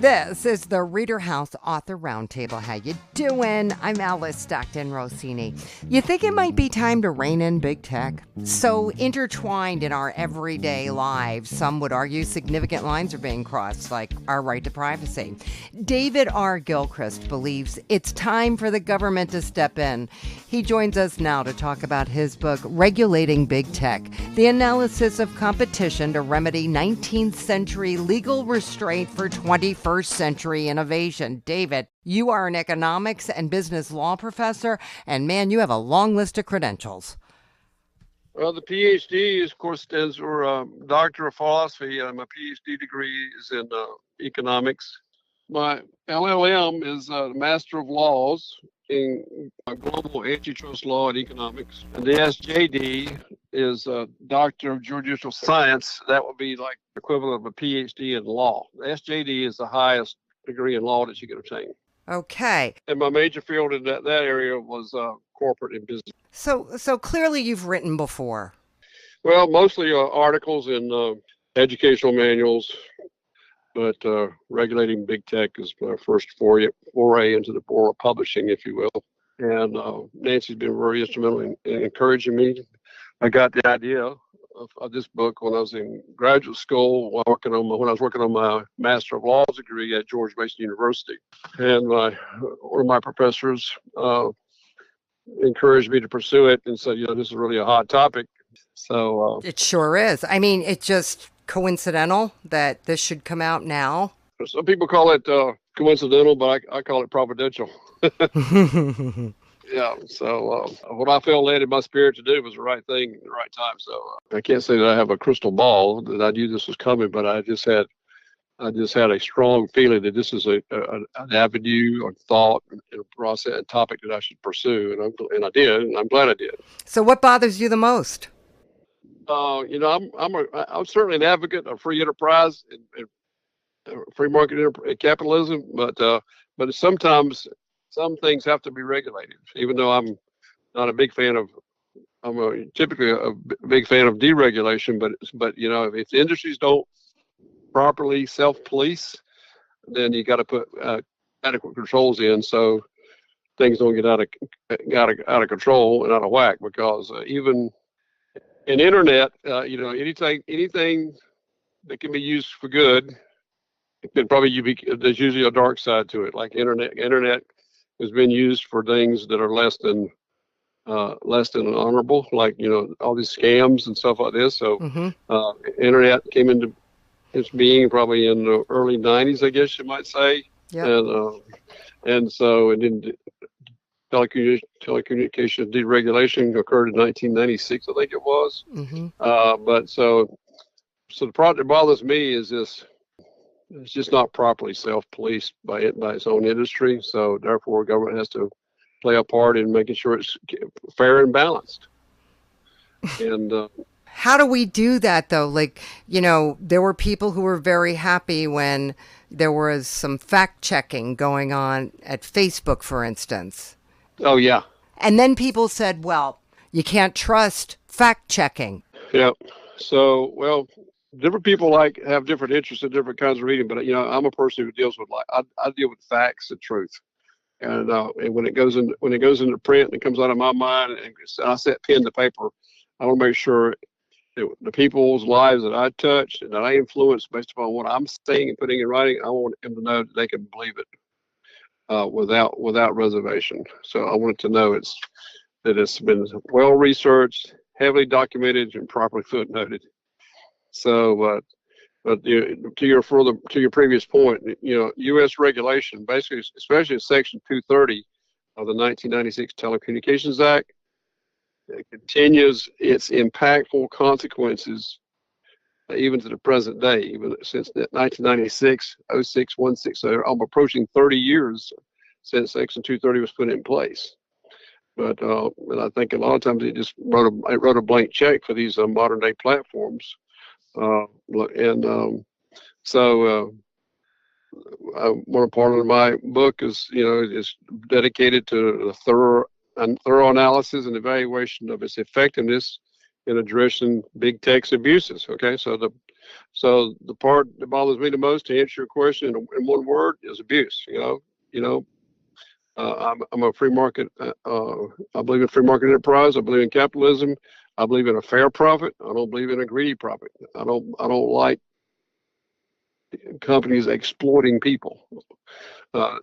This is the ReaderHouse Author Roundtable. How you doing? I'm Alice Stockton Rossini. You think it might be time to rein in big tech? So intertwined in our everyday lives, some would argue significant lines are being crossed, like our right to privacy. David R. Gilchrist believes it's time for the government to step in. He joins us now to talk about his book, Regulating Big Tech, the analysis of competition to remedy 19th century legal restraint for 21st century innovation. David, you are an economics and business law professor, and man, you have a long list of credentials. Well, the PhD, of course, stands for Doctor of Philosophy. My PhD degree is in economics. My LLM is Master of Laws in Global Antitrust Law and Economics. And the SJD is Doctor of Judicial Science. That would be like the equivalent of a PhD in law. The SJD is the highest degree in law that you can obtain. Okay. And my major field in that area was corporate and business. So clearly you've written before. Well, mostly articles in educational manuals, but regulating big tech is my first foray into the world of publishing, if you will. And Nancy's been very instrumental in encouraging me. I got the idea of this book when I was in graduate school, when I was working on my Master of Laws degree at George Mason University. And one of my professors encouraged me to pursue it and said, this is really a hot topic. So it sure is. I mean, it's just coincidental that this should come out now. Some people call it coincidental, but I call it providential. Yeah, so what I felt led in my spirit to do was the right thing at the right time. So I can't say that I have a crystal ball that I knew this was coming, but I just had a strong feeling that this is an avenue of thought and a process, a topic that I should pursue, and I did, and I'm glad I did. So what bothers you the most? I'm certainly an advocate of free enterprise and free market capitalism, but sometimes some things have to be regulated. Even though I'm not a big fan of, typically a big fan of deregulation, but if the industries don't properly self-police, then you got to put adequate controls in so things don't get out of control and out of whack. Because even in internet, anything that can be used for good, there's usually a dark side to it. Like internet has been used for things that are less than honorable, like all these scams and stuff like this. So internet came into its being probably in the early 90s, I guess you might say. Yep. And then telecommunication deregulation occurred in 1996, I think it was. But so the part that bothers me is this. It's just not properly self-policed by its own industry. So therefore, government has to play a part in making sure it's fair and balanced. And how do we do that, though? Like, there were people who were very happy when there was some fact-checking going on at Facebook, for instance. Oh, yeah. And then people said, well, you can't trust fact-checking. Yeah. So, well, different people have different interests in different kinds of reading, but I'm a person who deals with I deal with facts and truth, and when it goes into print and it comes out of my mind and I set pen to paper, I want to make sure that the people's lives that I touch and that I influence based upon what I'm saying and putting in writing, I want them to know that they can believe it without reservation. So I wanted to know that it's been well researched, heavily documented, and properly footnoted. So, but to your previous point, U.S. regulation, basically, especially in Section 230 of the 1996 Telecommunications Act, it continues its impactful consequences even to the present day, even since 1996, 06, 16. So I'm approaching 30 years since Section 230 was put in place. But and I think a lot of times it just wrote a blank check for these modern day platforms. One part of my book is dedicated to a thorough analysis and evaluation of its effectiveness in addressing big tech's abuses. Okay, so the part that bothers me the most, to answer your question in one word, is abuse. You know, I'm a free market. I believe in free market enterprise. I believe in capitalism. I believe in a fair profit. I don't believe in a greedy profit. I don't like companies exploiting people. Uh,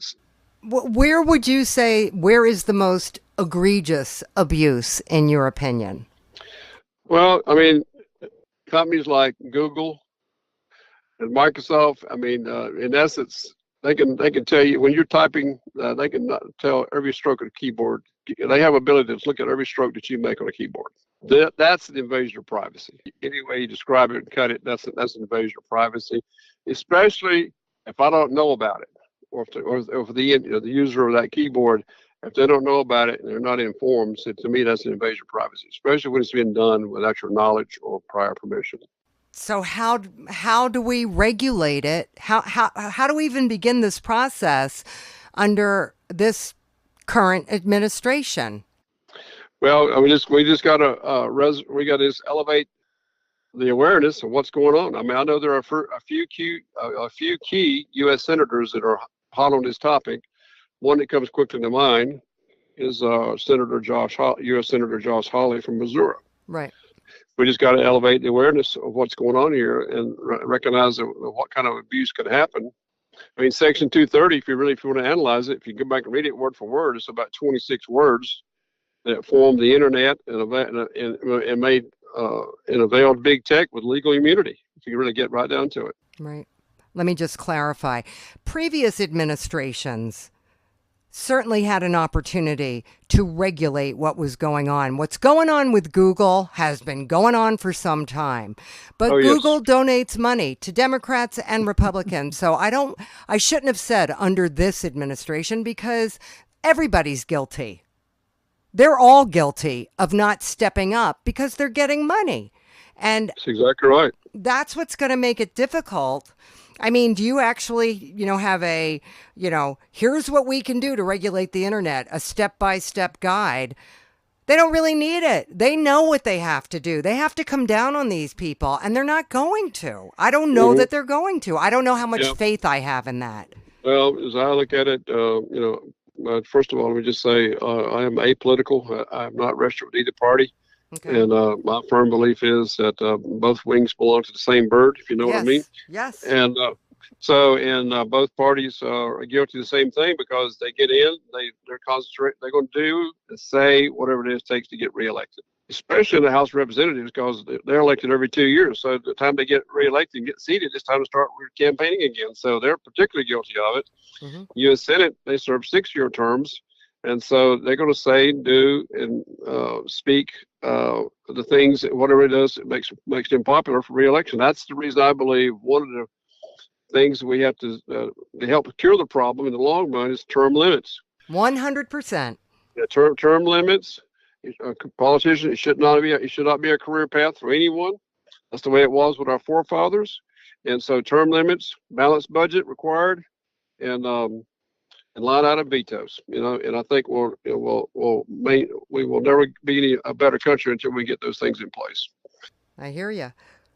Where would you say, where is the most egregious abuse in your opinion? well, I mean, companies like Google and Microsoft. I mean, in essence, they can tell you when you're typing. They can tell every stroke of the keyboard. They have ability to look at every stroke that you make on a keyboard. That's an invasion of privacy. Any way you describe it and cut it, that's an invasion of privacy, especially if I don't know about it, or if the user of that keyboard, if they don't know about it and they're not informed. So to me, that's an invasion of privacy, especially when it's being done without your knowledge or prior permission. So how do we regulate it? How do we even begin this process under this current administration? Well, we just got to we got to just elevate the awareness of what's going on. I mean, I know there are a few key U.S. senators that are hot on this topic. One that comes quickly to mind is U.S. Senator Josh Hawley from Missouri. Right. We just got to elevate the awareness of what's going on here and recognize what kind of abuse could happen. I mean, Section 230, if you want to analyze it, if you go back and read it word for word, it's about 26 words that formed the internet and made and availed big tech with legal immunity, if you really get right down to it. Right. Let me just clarify. Previous administrations certainly had an opportunity to regulate what was going on. What's going on with Google has been going on for some time. But Google Yes. donates money to Democrats and Republicans. So I shouldn't have said under this administration, because everybody's guilty. They're all guilty of not stepping up because they're getting money. And That's exactly right. that's what's going to make it difficult. I mean, do you actually, have here's what we can do to regulate the internet, a step-by-step guide? They don't really need it. They know what they have to do. They have to come down on these people, and they're not going to. I don't know that they're going to. I don't know how much faith I have in that. Well, as I look at it, first of all, let me just say I am apolitical. I'm not registered with either party. Okay. And my firm belief is that both wings belong to the same bird, if you know what I mean. Yes. And both parties are guilty of the same thing, because they get in, they're going to do and say whatever it takes to get reelected, especially in the House of Representatives, because they're elected every 2 years. So the time they get reelected and get seated, it's time to start campaigning again. So they're particularly guilty of it. Mm-hmm. U.S. Senate, they serve 6-year terms. And so they're going to say, do, and speak the things, whatever it does, it makes them popular for re-election. That's the reason I believe one of the things we have to help cure the problem in the long run is term limits. 100%. Term limits. Politicians, it should not be a career path for anyone. That's the way it was with our forefathers. And so term limits, balanced budget required, and line out of vetoes, and I think we will never be a better country until we get those things in place. I hear you.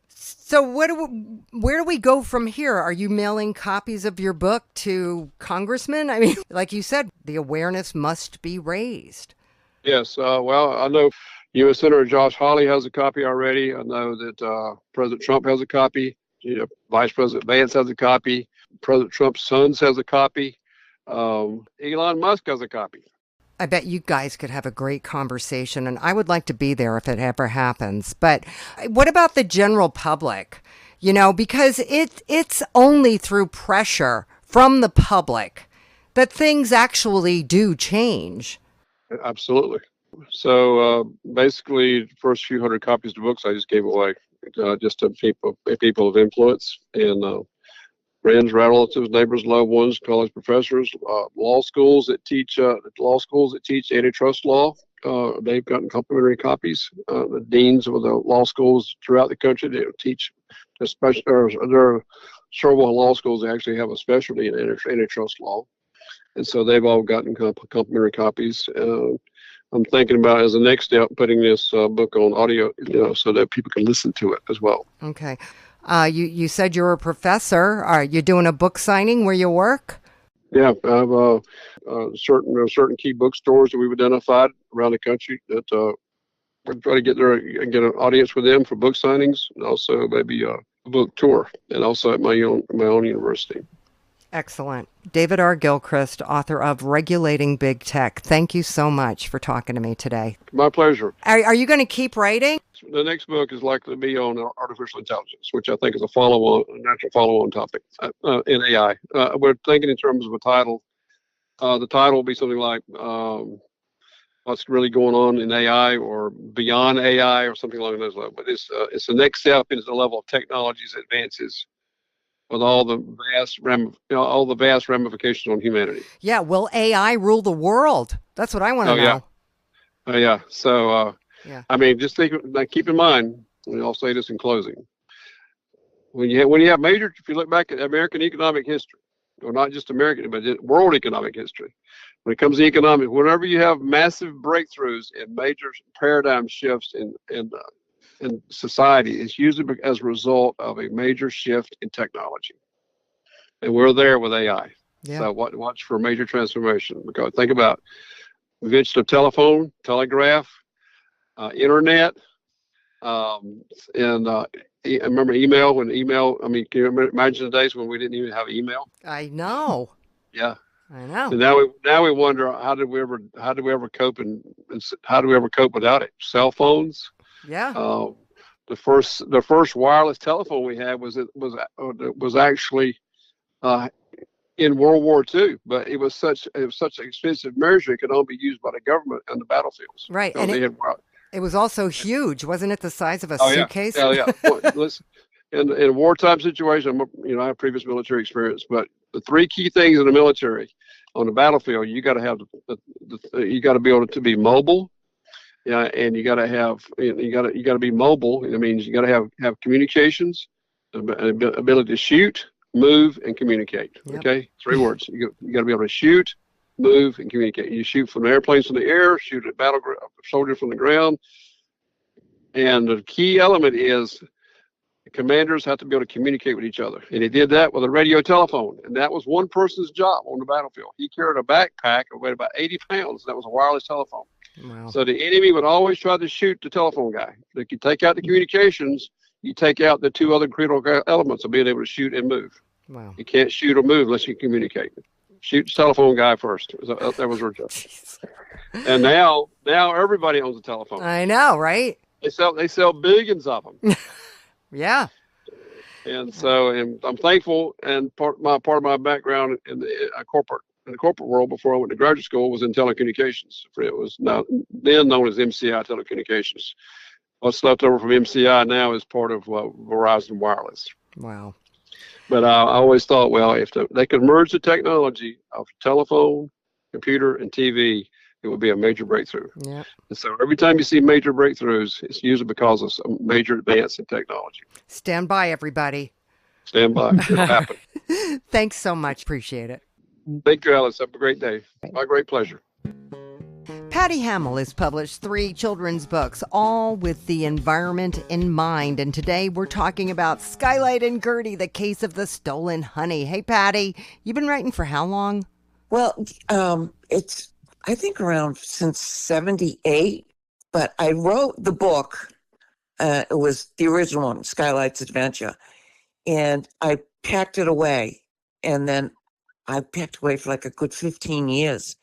So where do we go from here? Are you mailing copies of your book to congressmen? I mean, like you said, the awareness must be raised. Yes. Well, I know U.S. Senator Josh Hawley has a copy already. I know that President Trump has a copy. Vice President Vance has a copy. President Trump's sons has a copy. Elon Musk has a copy. I bet you guys could have a great conversation, and I would like to be there if it ever happens. But what about the general public? Because it's only through pressure from the public that things actually do change. Absolutely. So basically, the first few hundred copies of the books I just gave away just to people of influence, and friends, relatives, neighbors, loved ones, college professors, law schools that teach antitrust law. They've gotten complimentary copies. The deans of the law schools throughout the country, they teach, especially there are several law schools that actually have a specialty in antitrust law, and so they've all gotten complimentary copies. I'm thinking about as a next step putting this book on audio, so that people can listen to it as well. Okay. You said you're a professor. Are you doing a book signing where you work? Yeah, I have certain key bookstores that we've identified around the country that we're trying to get there and get an audience with them for book signings, and also maybe a book tour, and also at my own university. Excellent. David R. Gilchrist, author of Regulating Big Tech. Thank you so much for talking to me today. My pleasure. Are you going to keep writing? The next book is likely to be on artificial intelligence, which I think is a natural follow-on topic in AI. We're thinking in terms of a title. The title will be something like what's really going on in AI or beyond AI or something along those lines. But it's the next step into the level of technology's advances with all the vast ramifications on humanity. Yeah, will AI rule the world? That's what I want to know. Yeah. So, yeah. I mean, just keep in mind, and I'll say this in closing. When you have if you look back at American economic history, or not just American, but world economic history, when it comes to economics, whenever you have massive breakthroughs and major paradigm shifts in society, it's usually as a result of a major shift in technology. And we're there with AI. Yeah. So watch for a major transformation. Because think about invention of telephone, telegraph, internet, and I remember email. Can you imagine the days when we didn't even have email? I know. Yeah. I know. And now we wonder how did we ever cope without it? Cell phones. Yeah. The first wireless telephone we had was actually in World War II, but it was such an expensive measure it could only be used by the government on the battlefields. Right, and it was also huge, wasn't it? The size of a suitcase. Yeah. Listen, in a wartime situation, I have previous military experience, but the three key things in the military on the battlefield, you got to have you got to be able to be mobile. Yeah, and you got to be mobile. It means you got to have communications, ability to shoot, move, and communicate. Yep. Okay, 3 words. You got to be able to shoot, move, and communicate. You shoot from airplanes in the air, shoot at soldiers from the ground, and the key element is the commanders have to be able to communicate with each other. And he did that with a radio telephone, and that was one person's job on the battlefield. He carried a backpack that weighed about 80 pounds. That was a wireless telephone. Wow. So the enemy would always try to shoot the telephone guy. If you take out the communications, you take out the 2 other critical elements of being able to shoot and move. Wow. You can't shoot or move unless you communicate. Shoot the telephone guy first. That was our job. And now everybody owns a telephone. I know, right? They sell billions of them. Yeah. And so, and I'm thankful. And part of my background in the corporate world before I went to graduate school was in telecommunications. It was then known as MCI Telecommunications. What's left over from MCI now is part of Verizon Wireless. Wow. But I always thought, well, if they could merge the technology of telephone, computer, and TV, it would be a major breakthrough. Yeah. And so every time you see major breakthroughs, it's usually because of some major advance in technology. Stand by, everybody. Stand by. It'll happen. Thanks so much. Appreciate it. Thank you, Alice. Have a great day. My great pleasure. Patty Hamill has published 3 children's books, all with the environment in mind. And today we're talking about Skylight and Gertie, the case of the stolen honey. Hey, Patty, you've been writing for how long? Well, it's, I think, around since 78. But I wrote the book. It was the original one, Skylight's Adventure. And I packed it away. And then I packed away for like a good 15 years.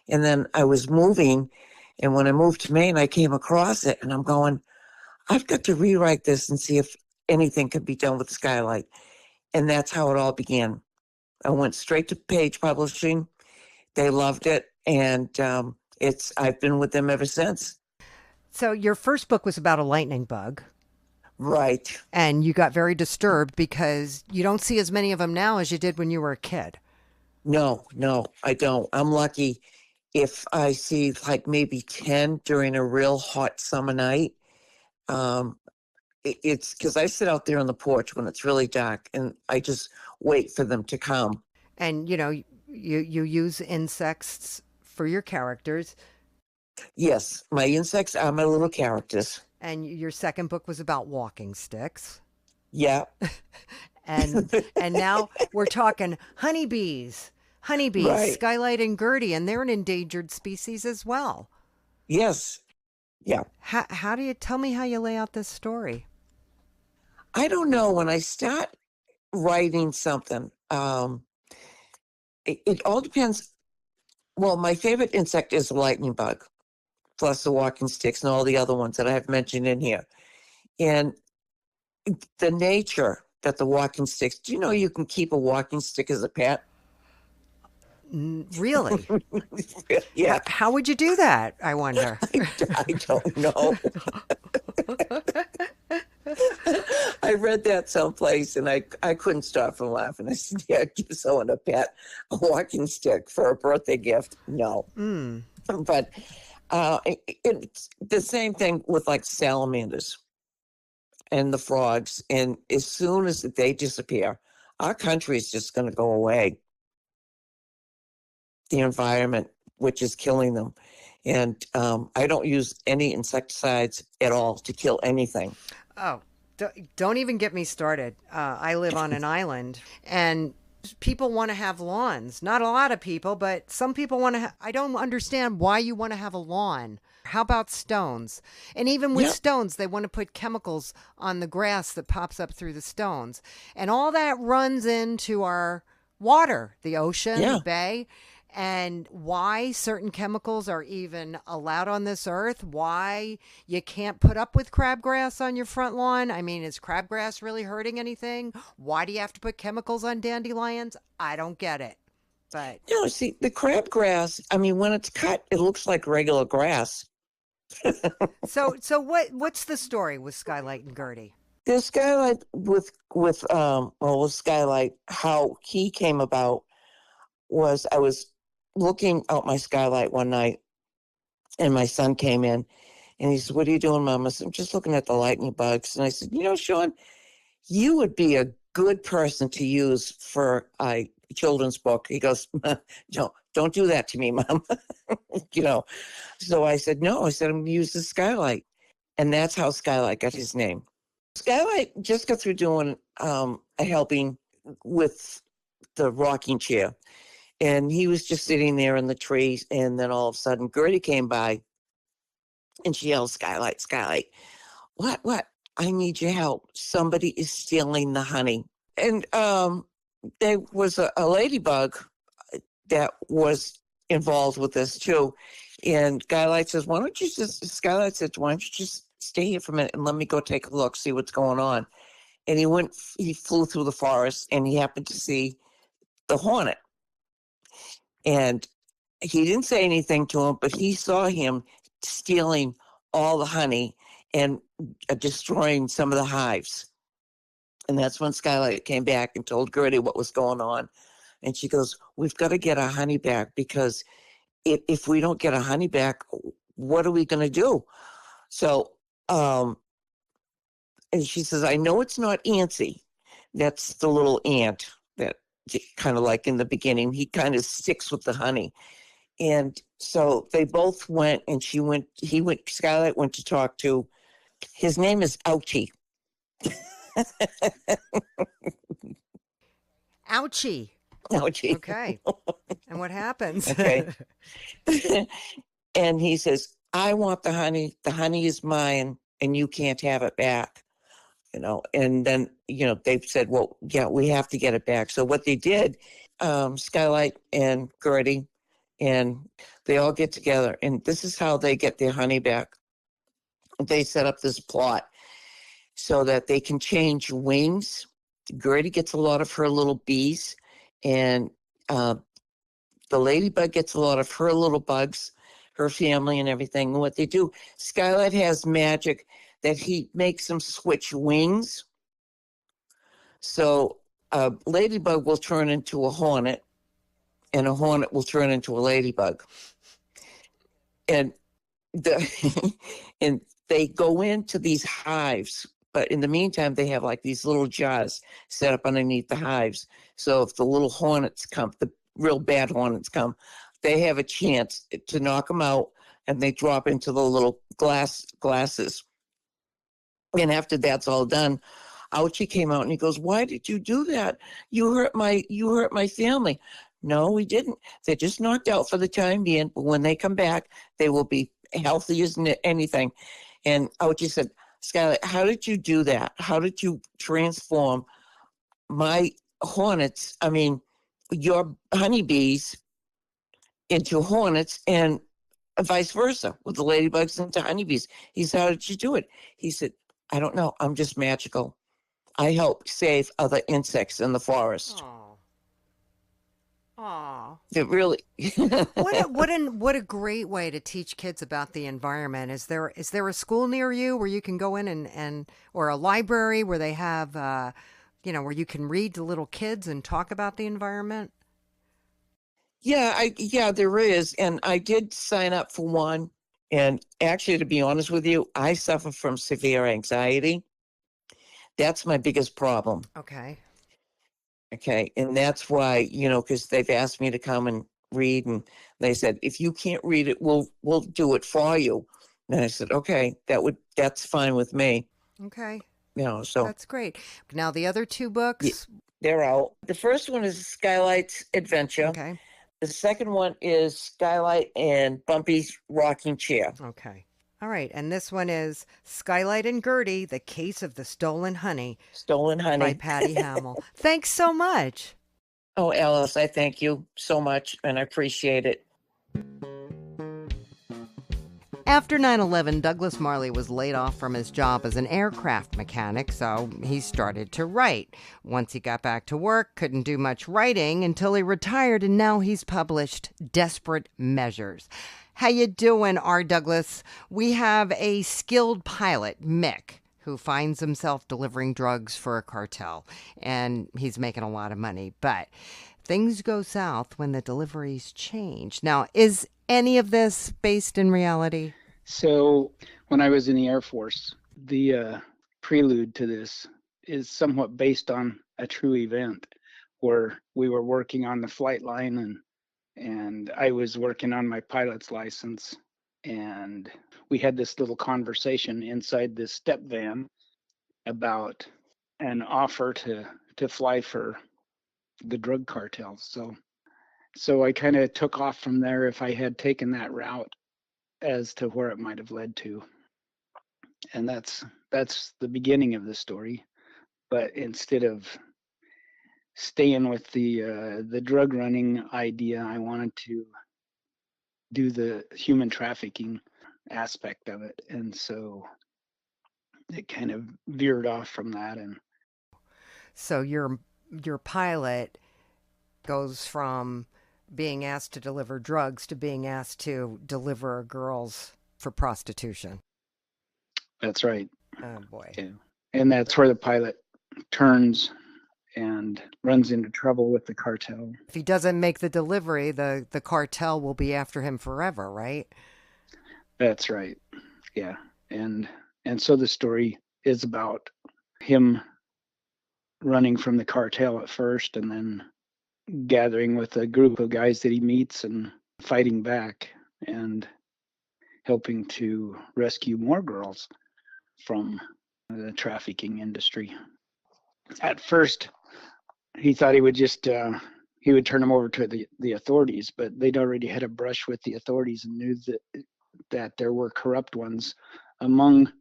And then I was moving, and when I moved to Maine, I came across it, and I'm going, I've got to rewrite this and see if anything could be done with Skylight. And that's how it all began. I went straight to Page Publishing. They loved it, and I've been with them ever since. So your first book was about a lightning bug. Right. And you got very disturbed because you don't see as many of them now as you did when you were a kid. No, I don't. I'm lucky if I see like maybe 10 during a real hot summer night. It's because I sit out there on the porch when it's really dark, and I just wait for them to come. And, you use insects for your characters. Yes, my insects are my little characters. And your second book was about walking sticks. Yeah. And now we're talking honeybees. Honeybees, Right. Skylight and Gertie, and they're an endangered species as well. Yes. Yeah. How do you tell me how you lay out this story? I don't know. When I start writing something, it all depends. Well, my favorite insect is the lightning bug, plus the walking sticks and all the other ones that I have mentioned in here. And the nature that the walking sticks, do you know you can keep a walking stick as a pet? Really? Yeah. How would you do that, I wonder? I don't know. I read that someplace and I couldn't stop from laughing. I said, yeah, give someone a pet, a walking stick for a birthday gift. No. But it's the same thing with like salamanders and the frogs. And as soon as they disappear, our country is just going to go away. The environment, which is killing them. And I don't use any insecticides at all to kill anything. Oh, don't even get me started. I live on an island, and people want to have lawns. Not a lot of people, but some people want to. I don't understand why you want to have a lawn. How about stones? And even with stones, they want to put chemicals on the grass that pops up through the stones. And all that runs into our water, the ocean, the bay. And why certain chemicals are even allowed on this earth, why you can't put up with crabgrass on your front lawn. I mean, is crabgrass really hurting anything? Why do you have to put chemicals on dandelions? I don't get it. But no, see, the crabgrass, I mean, when it's cut, it looks like regular grass. So what's the story with Skylight and Gertie? The Skylight with Skylight, how he came about was I was looking out my skylight one night and my son came in and he said, "What are you doing, Mom?" I said, "I'm just looking at the lightning bugs." And I said, "You know, Sean, you would be a good person to use for a children's book." He goes, "No, don't do that to me, Mom." You know, so I said, "No," I said, "I'm going to use the Skylight." And that's how Skylight got his name. Skylight just got through doing a helping with the rocking chair. And he was just sitting there in the trees. And then all of a sudden, Gertie came by and she yelled, "Skylight, Skylight, what? I need your help. Somebody is stealing the honey." And there was a ladybug that was involved with this too. And Skylight says, Skylight said, "Why don't you just stay here for a minute and let me go take a look, see what's going on." And he flew through the forest and he happened to see the hornet. And he didn't say anything to him, but he saw him stealing all the honey and destroying some of the hives. And that's when Skylight came back and told Gertie what was going on. And she goes, "We've got to get our honey back, because if we don't get our honey back, what are we going to do?" So, and she says, "I know it's not Antsy. That's the little ant that kind of like in the beginning, he kind of sticks with the honey." And so they both went, and Skylight went to talk to, his name is Ouchie. Ouchie. Ouchie. Okay. And what happens? Okay. And he says, "I want the honey. The honey is mine, and you can't have it back." And then, they said, "Well, yeah, we have to get it back." So what they did, Skylight and Gertie, and they all get together, and this is how they get their honey back. They set up this plot so that they can change wings. Gertie gets a lot of her little bees, and the ladybug gets a lot of her little bugs, her family and everything. And what they do, Skylight has magic that he makes them switch wings. So a ladybug will turn into a hornet, and a hornet will turn into a ladybug. And and they go into these hives, but in the meantime, they have like these little jars set up underneath the hives. So if the little hornets come, the real bad hornets come, they have a chance to knock them out, and they drop into the little glasses. And after that's all done, Ouchie came out and he goes, "Why did you do that? You hurt my family." No, we didn't. They're just knocked out for the time being, but when they come back, they will be healthy as anything. And Ouchie said, "Skylar, how did you do that? How did you transform my hornets, your honeybees into hornets and vice versa with the ladybugs into honeybees?" He said, "How did you do it?" He said, "I don't know. I'm just magical. I help save other insects in the forest." Oh. Aw. It really. What a great way to teach kids about the environment. Is there a school near you where you can go in and or a library where they have where you can read to little kids and talk about the environment? Yeah, there is. And I did sign up for one. And actually, to be honest with you, I suffer from severe anxiety. That's my biggest problem. Okay. Okay. And that's why, because they've asked me to come and read, and they said, if you can't read it, we'll do it for you. And I said, okay, that's fine with me. Okay. So That's great. Now the other two books. they're out. The first one is Skylight's Adventure. Okay. The second one is Skylight and Bumpy's Rocking Chair. Okay. All right. And this one is Skylight and Gertie, The Case of the Stolen Honey. Stolen Honey. By Patty Hamill. Thanks so much. Oh, Alice, I thank you so much, and I appreciate it. After 9/11, Douglas Marley was laid off from his job as an aircraft mechanic, so he started to write. Once he got back to work, couldn't do much writing until he retired, and now he's published Desperate Measures. How you doing, R. Douglas? We have a skilled pilot, Mick, who finds himself delivering drugs for a cartel, and he's making a lot of money, but things go south when the deliveries change. Now, is any of this based in reality? So when I was in the Air Force, the prelude to this is somewhat based on a true event where we were working on the flight line, and I was working on my pilot's license, and we had this little conversation inside this step van about an offer to fly for the drug cartels. So I kind of took off from there if I had taken that route as to where it might have led to. And that's the beginning of the story. But instead of staying with the drug running idea, I wanted to do the human trafficking aspect of it. And so it kind of veered off from that. And so your pilot goes from being asked to deliver drugs to being asked to deliver girls for prostitution. That's right. Oh boy. Yeah. And that's where the pilot turns and runs into trouble with the cartel. If he doesn't make the delivery, the cartel will be after him forever, right? That's right. Yeah. And so the story is about him running from the cartel at first, and then gathering with a group of guys that he meets and fighting back and helping to rescue more girls from the trafficking industry. At first, he thought he would just he would turn them over to the authorities, but they'd already had a brush with the authorities and knew that there were corrupt ones among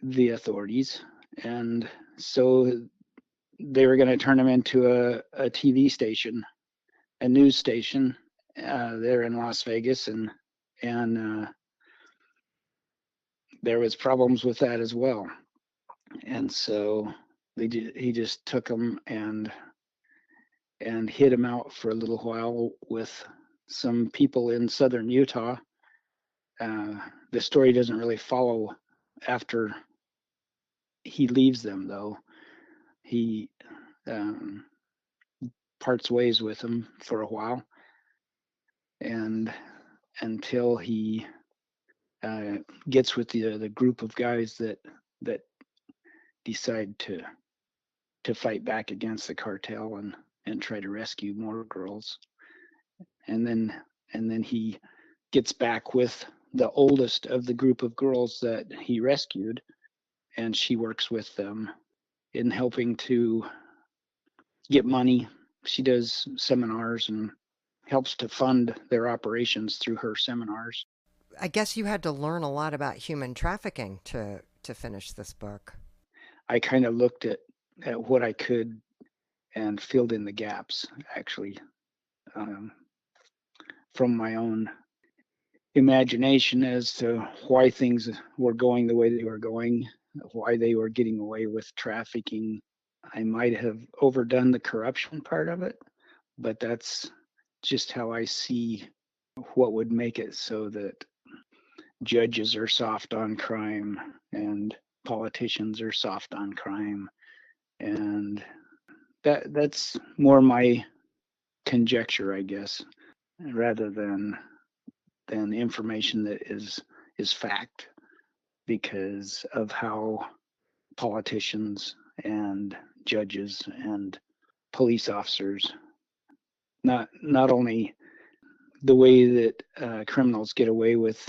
the authorities, and so they were going to turn him into a TV station, a news station there in Las Vegas, and there was problems with that as well. And so he just took him and hid him out for a little while with some people in southern Utah. The story doesn't really follow after he leaves them, though. He parts ways with them for a while, and until he gets with the group of guys that decide to fight back against the cartel and try to rescue more girls. And then he gets back with the oldest of the group of girls that he rescued, and she works with them in helping to get money. She does seminars and helps to fund their operations through her seminars. I guess you had to learn a lot about human trafficking to finish this book. I kind of looked at what I could and filled in the gaps, actually, from my own imagination as to why things were going the way they were going, why they were getting away with trafficking. I might have overdone the corruption part of it, but that's just how I see what would make it so that judges are soft on crime and politicians are soft on crime. And that's more my conjecture, I guess, rather than information that is fact, because of how politicians and judges and police officers, not only the way that criminals get away with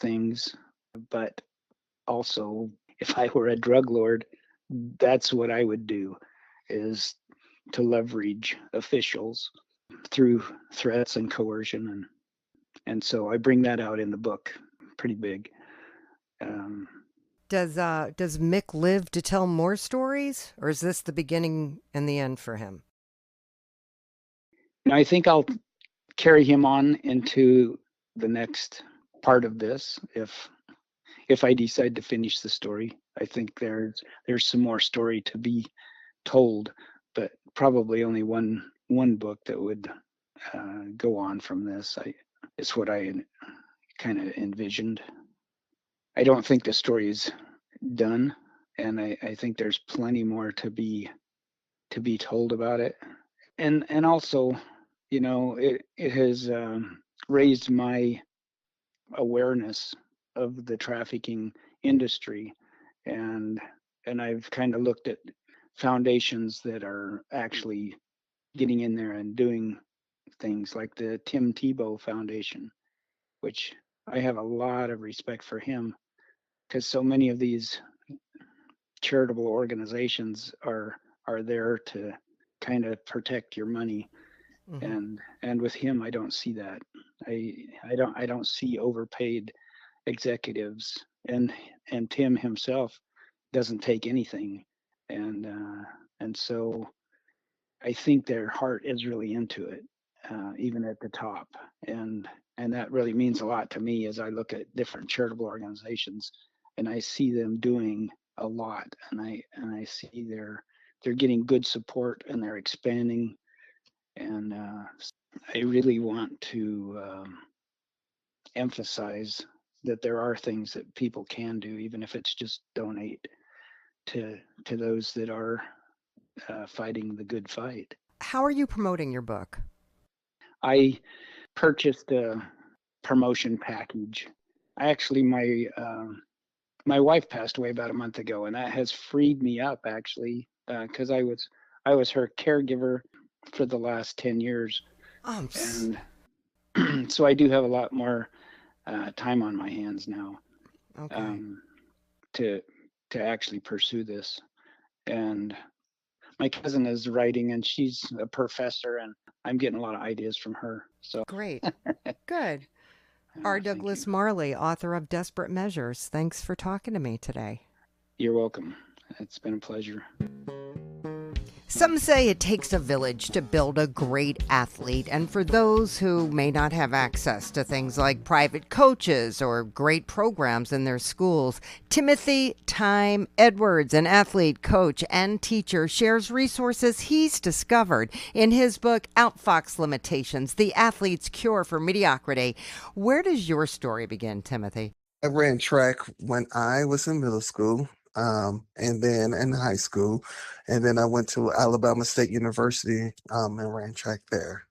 things, but also if I were a drug lord, that's what I would do, is to leverage officials through threats and coercion, and so I bring that out in the book pretty big. Does Mick live to tell more stories, or is this the beginning and the end for him? I think I'll carry him on into the next part of this if I decide to finish the story. I think there's some more story to be told, but probably only one book that would go on from this. It's what I kind of envisioned. I don't think the story is done, and I think there's plenty more to be told about it. And also, it has raised my awareness of the trafficking industry, and I've kind of looked at foundations that are actually getting in there and doing things like the Tim Tebow Foundation, which I have a lot of respect for him, because so many of these charitable organizations are there to kind of protect your money. Mm-hmm. And with him, I don't see that. I don't see overpaid executives, and Tim himself doesn't take anything, and so I think their heart is really into it, even at the top, and that really means a lot to me as I look at different charitable organizations, and I see them doing a lot, and I see they're getting good support and they're expanding, and I really want to emphasize that there are things that people can do, even if it's just donate to those that are fighting the good fight. How are you promoting your book? I purchased a promotion package. My wife passed away about a month ago, and that has freed me up, actually, because I was her caregiver for the last 10 years. And so I do have a lot more time on my hands now, okay, to actually pursue this. And my cousin is writing, and she's a professor, and I'm getting a lot of ideas from her. So great. Good. R. Douglas Marley, author of Desperate Measures. Thanks for talking to me today. You're welcome. It's been a pleasure. Some say it takes a village to build a great athlete, and for those who may not have access to things like private coaches or great programs in their schools, Timothy Time Edwards, an athlete, coach, and teacher, shares resources he's discovered in his book, Outfox Limitations, The Athlete's Cure for Mediocrity. Where does your story begin, Timothy? I ran track when I was in middle school. And then in high school, and then I went to Alabama State University and ran track there.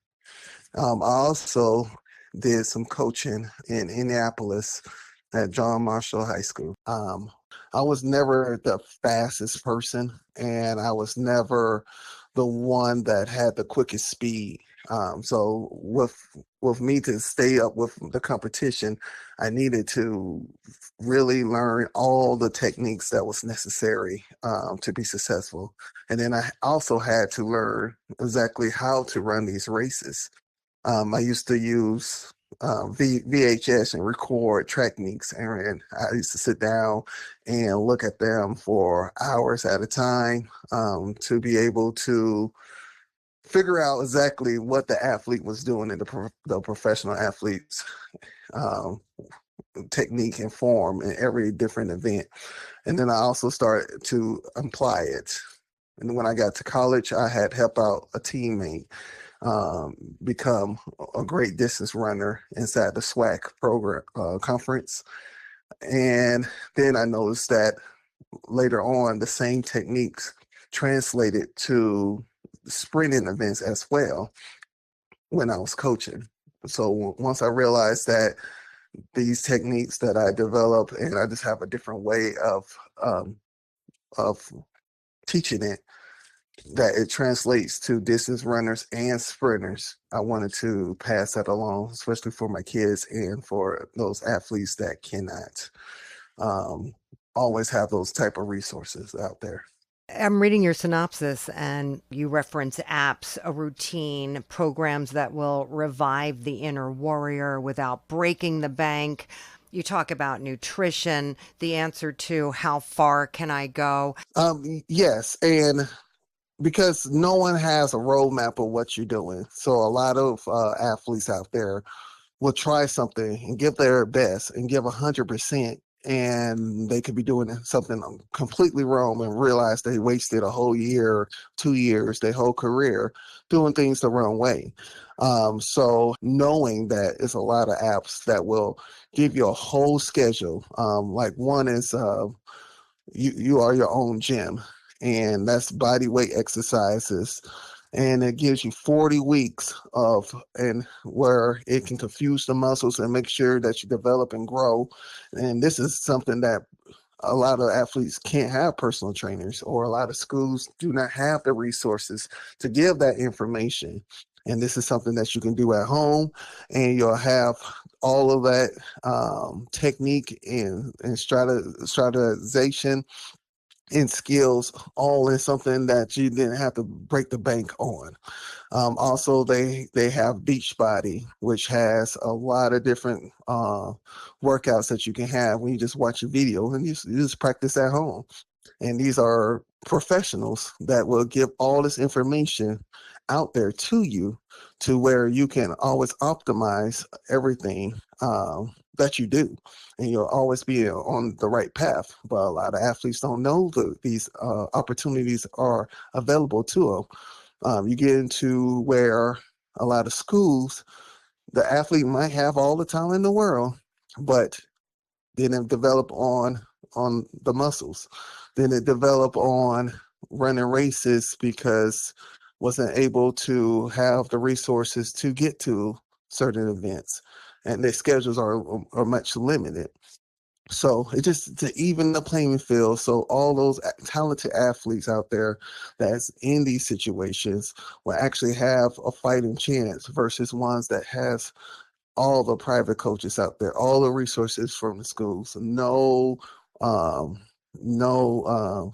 I also did some coaching in Indianapolis at John Marshall High School. I was never the fastest person, and I was never the one that had the quickest speed. So with me to stay up with the competition, I needed to really learn all the techniques that was necessary to be successful. And then I also had to learn exactly how to run these races. I used to use VHS and record techniques, and I used to sit down and look at them for hours at a time to be able to figure out exactly what the athlete was doing in the professional athletes um, technique and form in every different event. And then I also started to apply it. And when I got to college, I had helped out a teammate become a great distance runner inside the SWAC program conference. And then I noticed that later on, the same techniques translated to sprinting events as well when I was coaching. So once I realized that these techniques that I develop, and I just have a different way of teaching it, that it translates to distance runners and sprinters. I wanted to pass that along, especially for my kids and for those athletes that cannot always have those type of resources out there. I'm reading your synopsis and you reference apps, a routine, programs that will revive the inner warrior without breaking the bank. You talk about nutrition, the answer to how far can I go? Yes, and because no one has a roadmap of what you're doing. So a lot of athletes out there will try something and give their best and give 100%, and they could be doing something completely wrong and realize they wasted a whole year, 2 years, their whole career doing things the wrong way. So knowing that it's a lot of apps that will give you a whole schedule. Like one is you are your own gym, and that's body weight exercises, and it gives you 40 weeks of, and where it can confuse the muscles and make sure that you develop and grow. And this is something that a lot of athletes can't have personal trainers, or a lot of schools do not have the resources to give that information. And this is something that you can do at home, and you'll have all of that technique and strategization and skills all in something that you didn't have to break the bank on. Also, they have Beachbody, which has a lot of different workouts that you can have when you just watch a video and you just practice at home. And these are professionals that will give all this information out there to you, to where you can always optimize everything that you do, and you'll always be on the right path. But a lot of athletes don't know these opportunities are available to them. You get into where a lot of schools, the athlete might have all the talent in the world, but didn't develop on the muscles. Didn't develop on running races because wasn't able to have the resources to get to certain events, and their schedules are much limited. So it just to even the playing field. So all those talented athletes out there that's in these situations will actually have a fighting chance versus ones that has all the private coaches out there, all the resources from the schools, um, no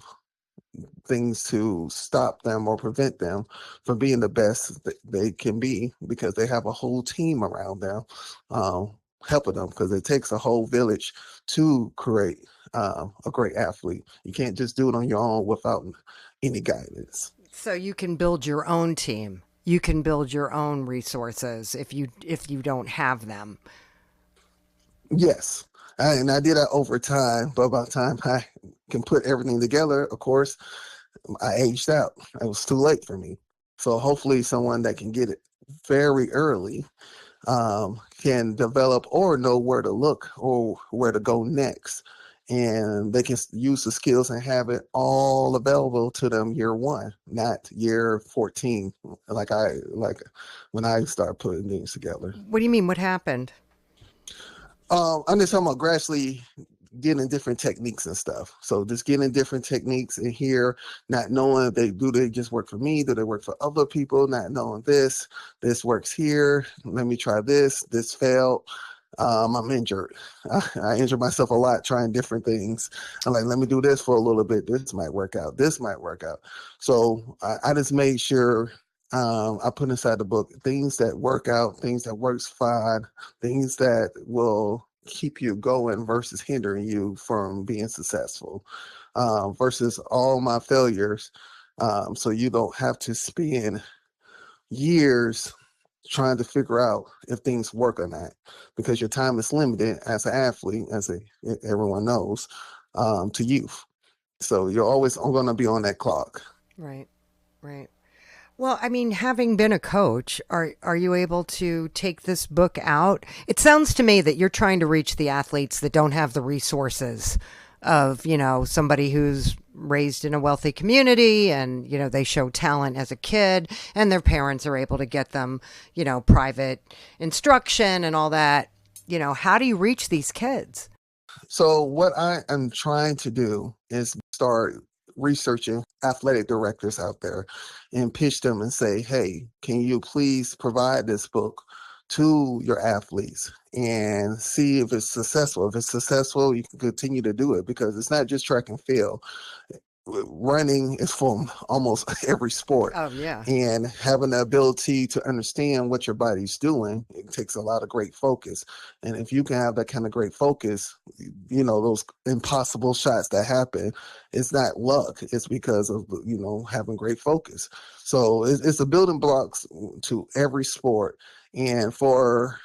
things to stop them or prevent them from being the best that they can be, because they have a whole team around them helping them, because it takes a whole village to create a great athlete. You can't just do it on your own without any guidance. So you can build your own team. You can build your own resources if you don't have them. Yes. And I did that over time, but by the time I can put everything together, of course, I aged out. It was too late for me. So hopefully someone that can get it very early can develop or know where to look or where to go next. And they can use the skills and have it all available to them year one, not year 14, like when I started putting things together. What do you mean? What happened? I'm just talking about gradually getting different techniques and stuff. So just getting different techniques in here, not knowing they just work for me, do they work for other people, not knowing this works here, let me try this failed. I'm injured. I injured myself a lot trying different things. I'm like, let me do this for a little bit. This might work out. This might work out. So I just made sure I put inside the book things that work out, things that works fine, things that will keep you going versus hindering you from being successful, versus all my failures. So you don't have to spend years trying to figure out if things work or not, because your time is limited as an athlete, everyone knows, to youth. So you're always going to be on that clock. Right, right. Well, I mean, having been a coach, are you able to take this book out? It sounds to me that you're trying to reach the athletes that don't have the resources of, somebody who's raised in a wealthy community and, they show talent as a kid and their parents are able to get them, private instruction and all that. How do you reach these kids? So what I am trying to do is start researching athletic directors out there and pitch them and say, hey, can you please provide this book to your athletes and see if it's successful. If it's successful, you can continue to do it, because it's not just track and field. Running is from almost every sport. Oh, yeah. And having the ability to understand what your body's doing, it takes a lot of great focus. And if you can have that kind of great focus, those impossible shots that happen, it's not luck. It's because of, having great focus. So it's a building blocks to every sport. And for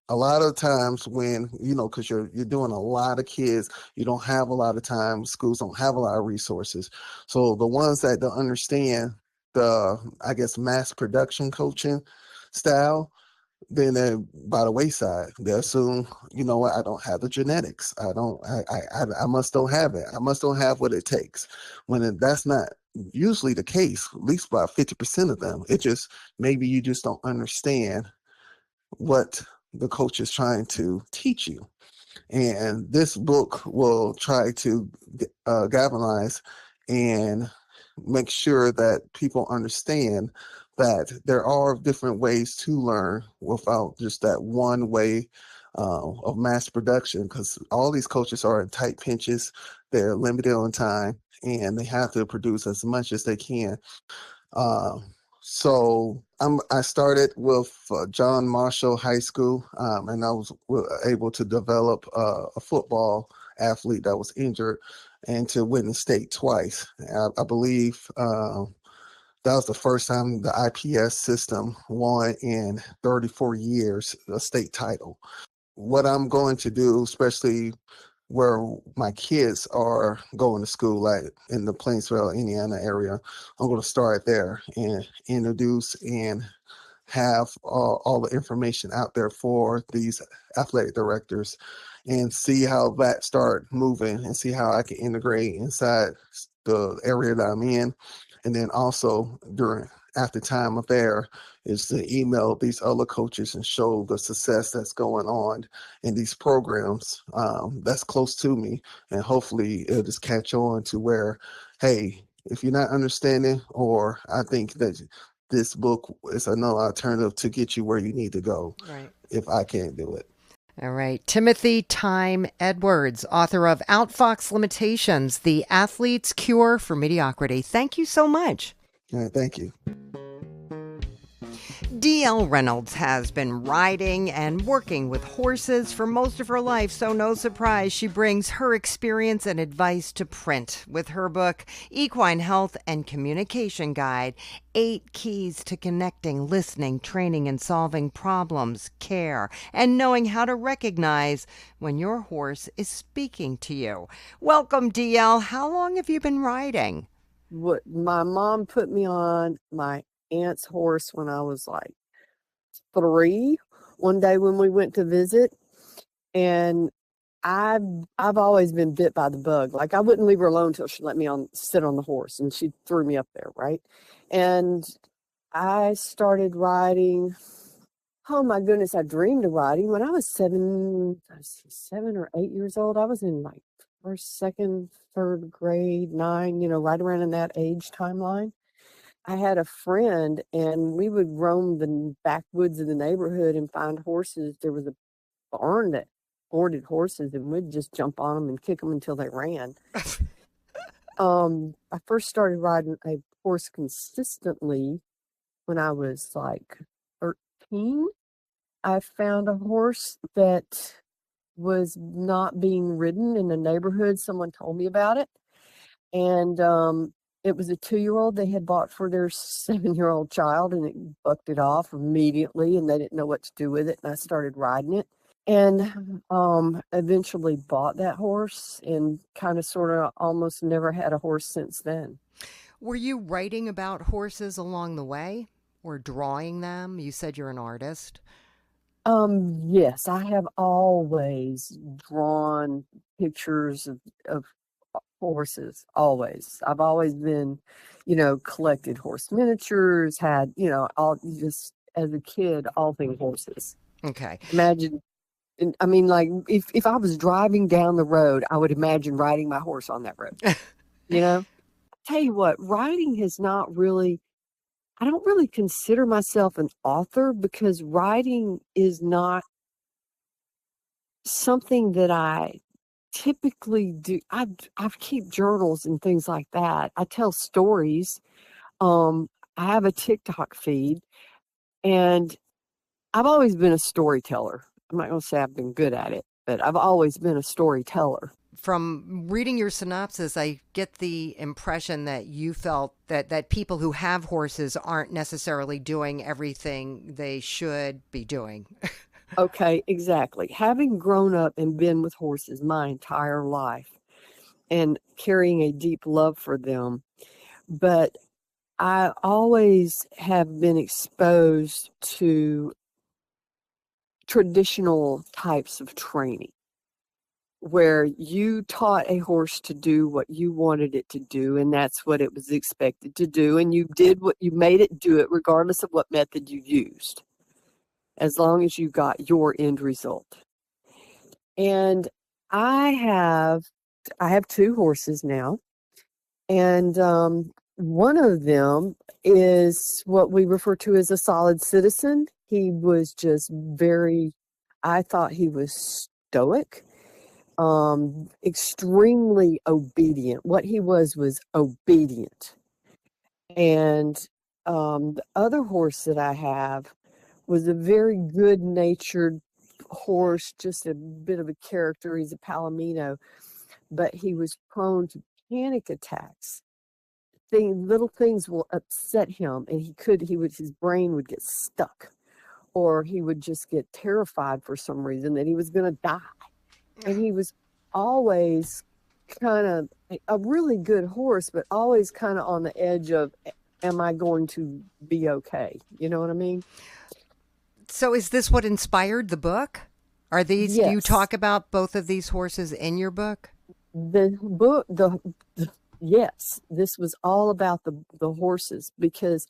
a lot of times when, because you're doing a lot of kids, you don't have a lot of time, schools don't have a lot of resources. So the ones that don't understand the, I guess, mass production coaching style, then they're by the wayside. They assume, what, I don't have the genetics. I must don't have it. I must don't have what it takes. That's not usually the case, at least about 50% of them. It just, maybe you just don't understand what the coach is trying to teach you. And this book will try to galvanize and make sure that people understand that there are different ways to learn without just that one way of mass production, because all these coaches are in tight pinches, they're limited on time, and they have to produce as much as they can. So I started with John Marshall High School, and I was able to develop a football athlete that was injured and to win the state twice. I believe that was the first time the IPS system won in 34 years a state title. What I'm going to do, especially where my kids are going to school, like in the Plainsville, Indiana area, I'm going to start there and introduce and have all the information out there for these athletic directors and see how that start moving and see how I can integrate inside the area that I'm in. And then also after time of there is to email these other coaches and show the success that's going on in these programs that's close to me. And hopefully it'll just catch on to where, hey, if you're not understanding, or I think that this book is another alternative to get you where you need to go. Right. If I can't do it. All right. Timothy Time Edwards, author of Outfox Limitations, The Athlete's Cure for Mediocrity. Thank you so much. All right, thank you. D.L. Reynolds has been riding and working with horses for most of her life, so no surprise she brings her experience and advice to print with her book, Equine Health and Communication Guide, 8 Keys to Connecting, Listening, Training, and Solving Problems, Care, and Knowing How to Recognize when your horse is speaking to you. Welcome, D.L. How long have you been riding? My mom put me on my aunt's horse when I was like 3, one day when we went to visit, and I've always been bit by the bug. Like, I wouldn't leave her alone till she let me sit on the horse, and she threw me up there, right? And I started riding. Oh my goodness, I dreamed of riding when I was 7 or 8 years old. I was in like first, second, third grade, 9, right around in that age timeline. I had a friend, and we would roam the backwoods of the neighborhood and find horses. There was a barn that boarded horses, and we'd just jump on them and kick them until they ran. I first started riding a horse consistently when I was like 13. I found a horse that was not being ridden in the neighborhood. Someone told me about it. And it was a 2-year-old they had bought for their 7-year-old child, and it bucked it off immediately, and they didn't know what to do with it. And I started riding it, and eventually bought that horse, and kind of sort of almost never had a horse since then. Were you writing about horses along the way or drawing them? You said you're an artist. Yes, I have always drawn pictures of horses, always. I've always been, collected horse miniatures, had, all just as a kid, all things horses. Okay. Imagine, I mean, like if I was driving down the road, I would imagine riding my horse on that road. Tell you what, writing has not really, I don't really consider myself an author because writing is not something that I typically do. I keep journals and things like that. I tell stories. I have a TikTok feed, and I've always been a storyteller. I'm not going to say I've been good at it, but I've always been a storyteller. From reading your synopsis, I get the impression that you felt that people who have horses aren't necessarily doing everything they should be doing. Okay, exactly. Having grown up and been with horses my entire life and carrying a deep love for them, but I always have been exposed to traditional types of training where you taught a horse to do what you wanted it to do, and that's what it was expected to do, and you did what you made it do it regardless of what method you used, as long as you got your end result. And I have 2 horses now, and one of them is what we refer to as a solid citizen. He was just I thought he was stoic, extremely obedient. What he was obedient. And the other horse that I have was a very good-natured horse, just a bit of a character. He's a Palomino, but he was prone to panic attacks. Little things will upset him, and his brain would get stuck, or he would just get terrified for some reason that he was going to die. And he was always kind of a really good horse, but always kind of on the edge of, am I going to be okay? You know what I mean? So is this what inspired the book? Are these, Yes. Do you talk about both of these horses in your book? The book, yes, this was all about the horses, because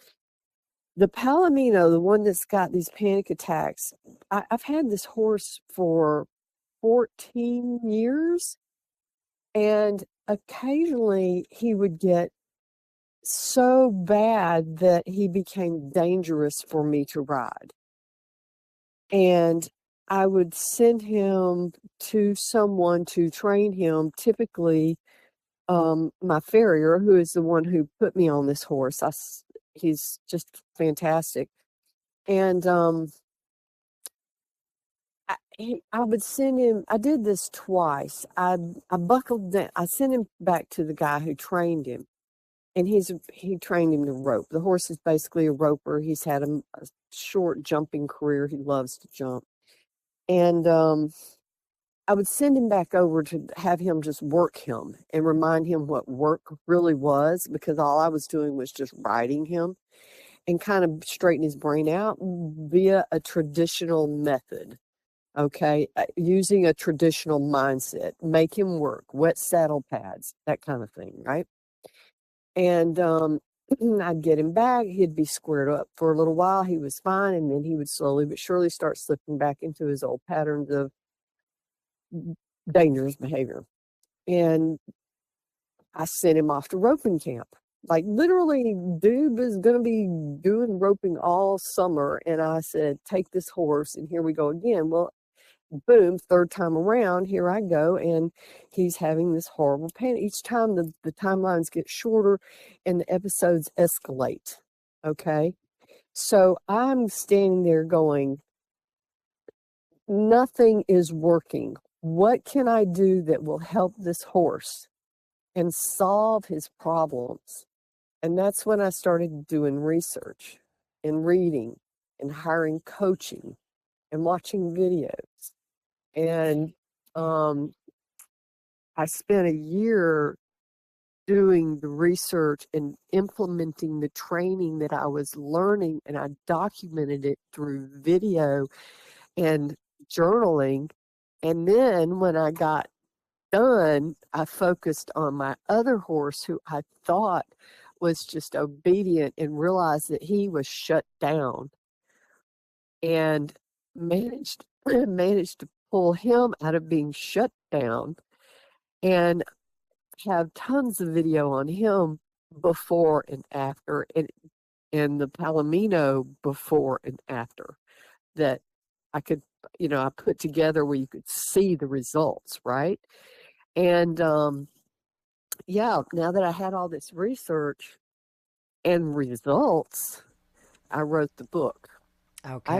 the Palomino, the one that's got these panic attacks, I've had this horse for 14 years, and occasionally he would get so bad that he became dangerous for me to ride. And I would send him to someone to train him, typically my farrier, who is the one who put me on this horse. He's just fantastic. And I would send him, I did this twice. I buckled down, I sent him back to the guy who trained him, and he trained him to rope. The horse is basically a roper. He's had a short jumping career. He loves to jump. And I would send him back over to have him just work him and remind him what work really was, because all I was doing was just riding him, and kind of straighten his brain out via a traditional method. Okay, using a traditional mindset, make him work, wet saddle pads, that kind of thing, right? And I'd get him back. He'd be squared up for a little while. He was fine, and then he would slowly but surely start slipping back into his old patterns of dangerous behavior. And I sent him off to roping camp. Like literally, dude was going to be doing roping all summer. And I said, take this horse and here we go again. Well, boom, third time around, here I go. And he's having this horrible pain. Each time the timelines get shorter and the episodes escalate. Okay. So I'm standing there going, nothing is working. What can I do that will help this horse and solve his problems? And that's when I started doing research and reading and hiring coaching and watching videos. And I spent a year doing the research and implementing the training that I was learning, and I documented it through video and journaling. And then when I got done, I focused on my other horse who I thought was just obedient and realized that he was shut down, and managed to pull him out of being shut down, and have tons of video on him before and after, and the Palomino before and after that I could, I put together where you could see the results, right? And yeah, now that I had all this research and results, I wrote the book. Okay.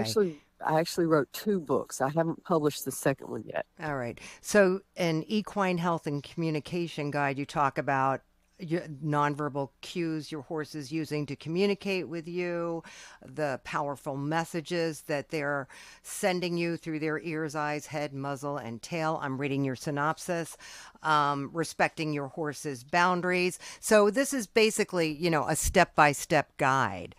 I actually wrote 2 books. I haven't published the second one yet. All right. So in Equine Health and Communication Guide, you talk about your nonverbal cues your horse is using to communicate with you, the powerful messages that they're sending you through their ears, eyes, head, muzzle, and tail. I'm reading your synopsis. Respecting your horse's boundaries. So this is basically, a step-by-step guide.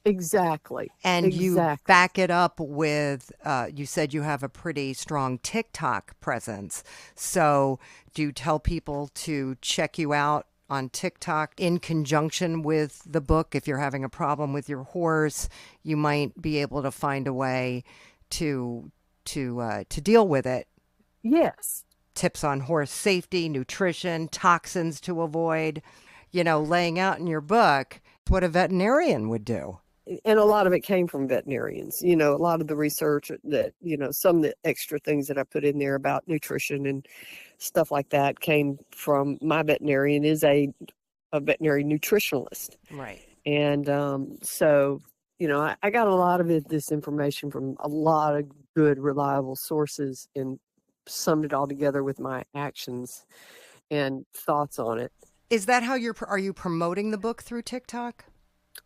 Exactly. And you back it up with, you said you have a pretty strong TikTok presence. So do you tell people to check you out on TikTok in conjunction with the book? If you're having a problem with your horse, you might be able to find a way to deal with it. Yes. Tips on horse safety, nutrition, toxins to avoid, laying out in your book what a veterinarian would do. And a lot of it came from veterinarians, a lot of the research that, some of the extra things that I put in there about nutrition and stuff like that came from my veterinarian is a veterinary nutritionalist. Right. And so, I got a lot of this information from a lot of good, reliable sources and summed it all together with my actions and thoughts on it. Is that how are you promoting the book through TikTok?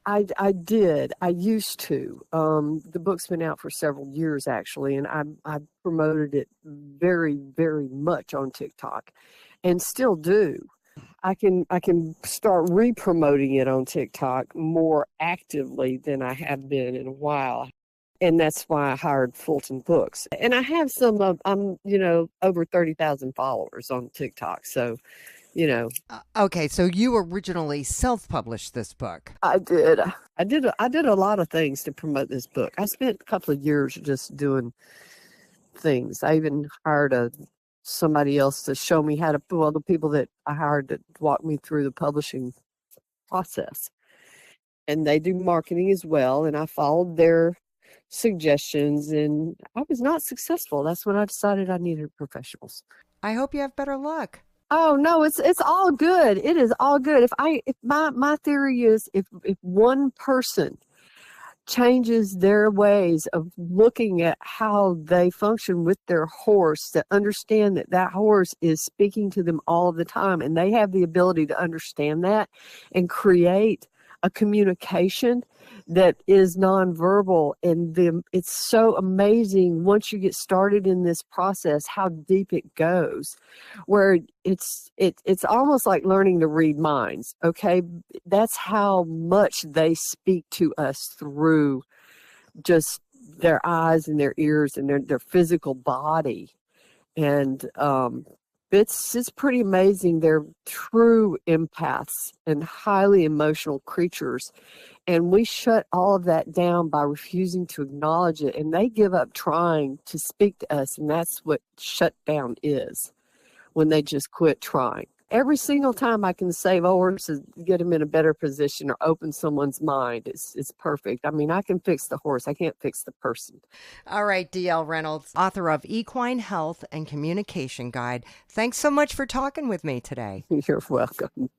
I did. I used to. The book's been out for several years, actually, and I promoted it very, very much on TikTok, and still do. I can start re-promoting it on TikTok more actively than I have been in a while, and that's why I hired Fulton Books. And I have I'm over 30,000 followers on TikTok, so. Okay, so you originally self-published this book. I did. I did a lot of things to promote this book. I spent a couple of years just doing things. I even hired somebody else to show me how to. Well, the people that I hired to walk me through the publishing process, and they do marketing as well. And I followed their suggestions, and I was not successful. That's when I decided I needed professionals. I hope you have better luck. Oh no, it's all good. It is all good. If my theory is if one person changes their ways of looking at how they function with their horse, to understand that horse is speaking to them all of the time, and they have the ability to understand that and create a communication that is nonverbal. And it's so amazing once you get started in this process how deep it goes, where it's almost like learning to read minds. Okay, that's how much they speak to us through just their eyes and their ears and their physical body. And it's pretty amazing. They're true empaths and highly emotional creatures. And we shut all of that down by refusing to acknowledge it. And they give up trying to speak to us. And that's what shutdown is. when they just quit trying. Every single time I can save a horse and get him in a better position or open someone's mind, it's perfect. I mean, I can fix the horse. I can't fix the person. All right, D.L. Reynolds, author of Equine Health and Communication Guide. Thanks so much for talking with me today. You're welcome.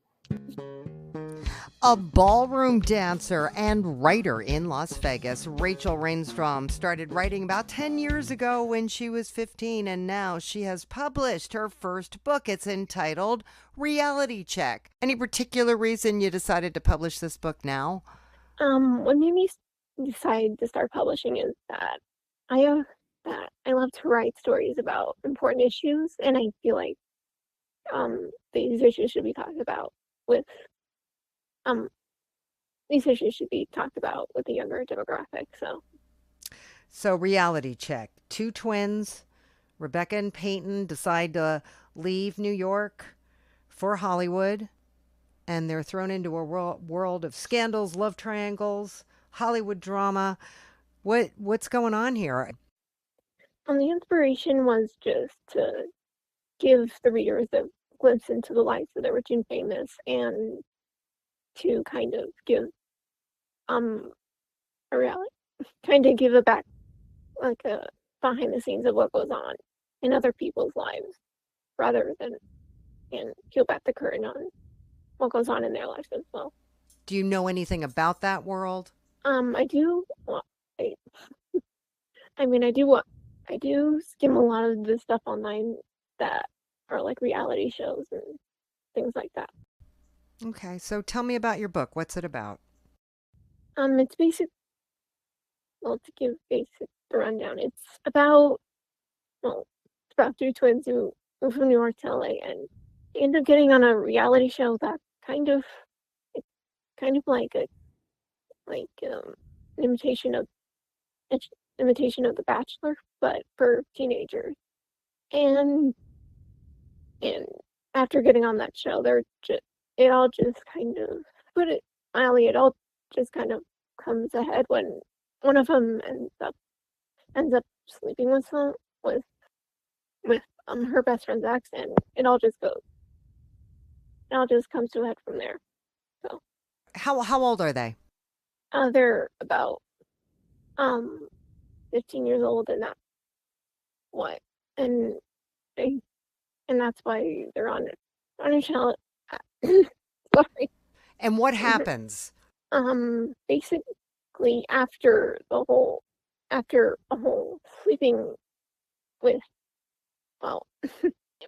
A ballroom dancer and writer in Las Vegas, Rachel Ranstrom started writing about 10 years ago when she was 15, and now she has published her first book. It's entitled Reality Check. Any particular reason you decided to publish this book now? What made me decide to start publishing is that I love to write stories about important issues, and I feel like these issues should be talked about with these issues should be talked about with the younger demographic. So reality check. Two twins, Rebecca and Peyton, decide to leave New York for Hollywood, and they're thrown into a world of scandals, love triangles, Hollywood drama. What's going on here? The inspiration was just to give the readers a glimpse into the lives of the rich and famous, and to kind of give a reality, kind of give a back, like a behind the scenes of what goes on in other people's lives, rather than and peel back the curtain on what goes on in their lives as well. Do you know anything about that world? I do. Well, I mean, I do skim a lot of the stuff online that are like reality shows and things like that. Okay, so tell me about your book. What's it about? It's basic. Well, to give basic the rundown, it's about two twins who move from New York to LA, and they end up getting on a reality show that it's kind of like an imitation of The Bachelor, but for teenagers. And after getting on that show, it all just kind of, put it mildly, it all just kind of comes ahead when one of them ends up sleeping with her best friend's ex, and it all just comes to a head from there. So How old are they? they're about 15 years old, and that's why they're on a channel. Sorry. And what happens? Basically, after a whole sleeping with, well,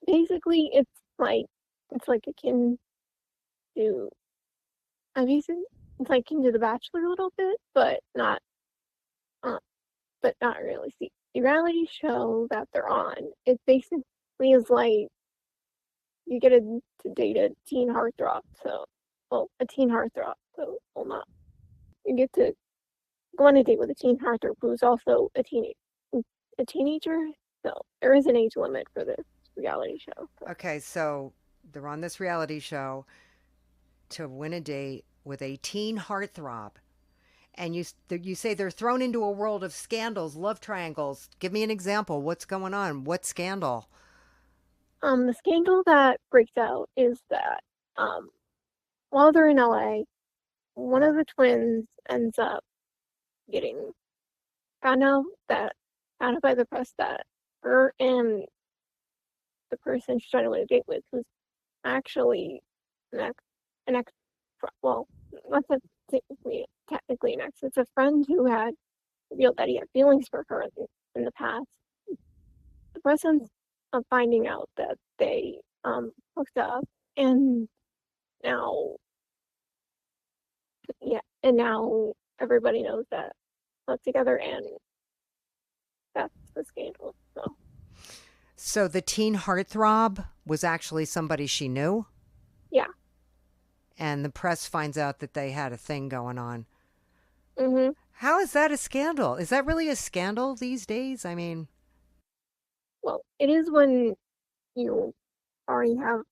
basically it's like akin to, it's like akin to The Bachelor a little bit, but not really. See, the reality show that they're on, it basically is like you get to date a teen heartthrob. You get to go on a date with a teen heartthrob who's also a teenager. So there is an age limit for this reality show. So. Okay, so they're on this reality show to win a date with a teen heartthrob. And you say they're thrown into a world of scandals, love triangles. Give me an example. What's going on? What scandal? The scandal that breaks out is that while they're in LA, one of the twins ends up getting found out by the press that her and the person she's trying to win a date with was actually an ex. Well, not technically an ex. It's a friend who had revealed that he had feelings for her in the past. The press ends up finding out that they hooked up, and now everybody knows that they're together, and that's the scandal. So the teen heartthrob was actually somebody she knew? Yeah. And the press finds out that they had a thing going on. Mm-hmm. How is that a scandal? Is that really a scandal these days? I mean... Well, it is when you already have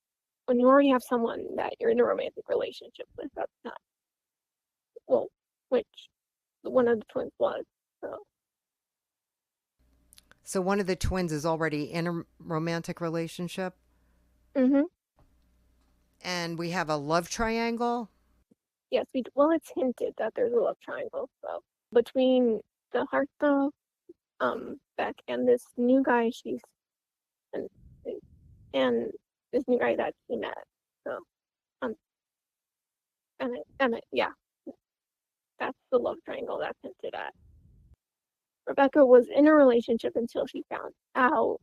someone that you're in a romantic relationship with at the time. Well, which one of the twins was. So one of the twins is already in a romantic relationship? Mm-hmm. And we have a love triangle. Yes, well, it's hinted that there's a love triangle. So between the heartthrob, Beck, and this new guy and, and this new guy that he met. So, yeah, that's the love triangle that's hinted at. Rebecca was in a relationship until she finds out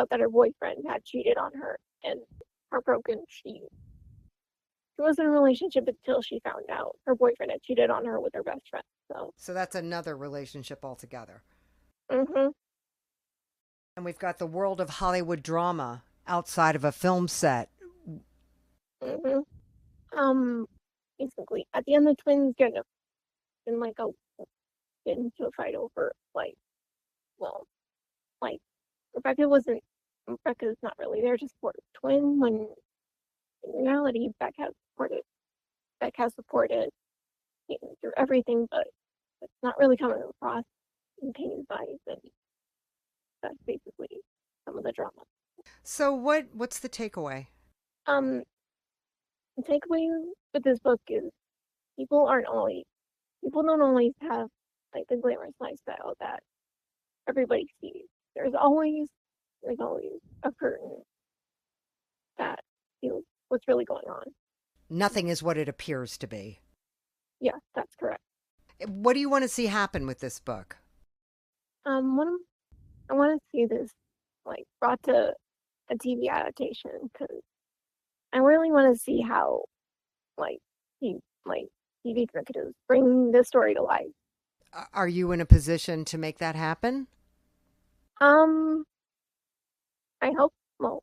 that her boyfriend had cheated on her, and heartbroken, she was in a relationship until she found out her boyfriend had cheated on her with her best friend. So that's another relationship altogether. Mm-hmm. And we've got the world of Hollywood drama outside of a film set. Mm-hmm. Basically, at the end, the twins get into a fight over Rebecca's not really there to support her twin, when in reality Beck has supported Peyton through everything, but it's not really coming across in Peyton's eyes, and that's basically some of the drama. So what's the takeaway? The takeaway with this book is people don't always have like the glamorous lifestyle that everybody sees. There's always a curtain that feels what's really going on. Nothing is what it appears to be. Yeah, that's correct. What do you want to see happen with this book? I want to see this brought to a TV adaptation, because I really want to see how TV executives bring this story to life. Are you in a position to make that happen? I hope. Well,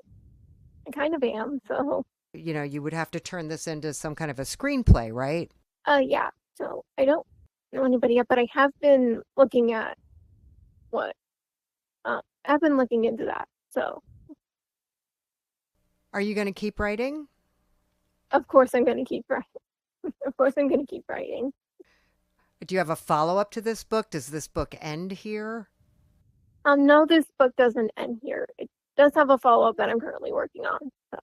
I kind of am. So. You would have to turn this into some kind of a screenplay, right? Yeah. So I don't know anybody yet, but I have been looking at I've been looking into that. So. Are you going to keep writing? Of course, I'm going to keep writing. Of course, I'm going to keep writing. Do you have a follow-up to this book? Does this book end here? No, this book doesn't end here. It does have a follow-up that I'm currently working on. So.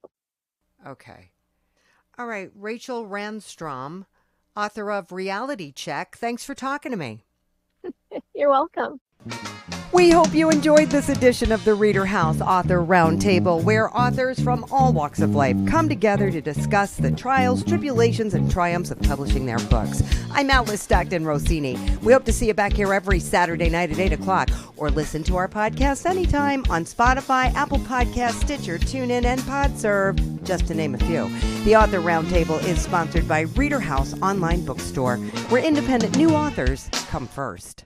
Okay. All right. Rachel Ranstrom, author of Reality Check. Thanks for talking to me. You're welcome. We hope you enjoyed this edition of the ReaderHouse Author Roundtable, where authors from all walks of life come together to discuss the trials, tribulations, and triumphs of publishing their books. I'm Alice Stockton Rossini. We hope to see you back here every Saturday night at 8 o'clock, or listen to our podcast anytime on Spotify, Apple Podcasts, Stitcher, TuneIn, and PodServe, just to name a few. The Author Roundtable is sponsored by ReaderHouse Online Bookstore, where independent new authors come first.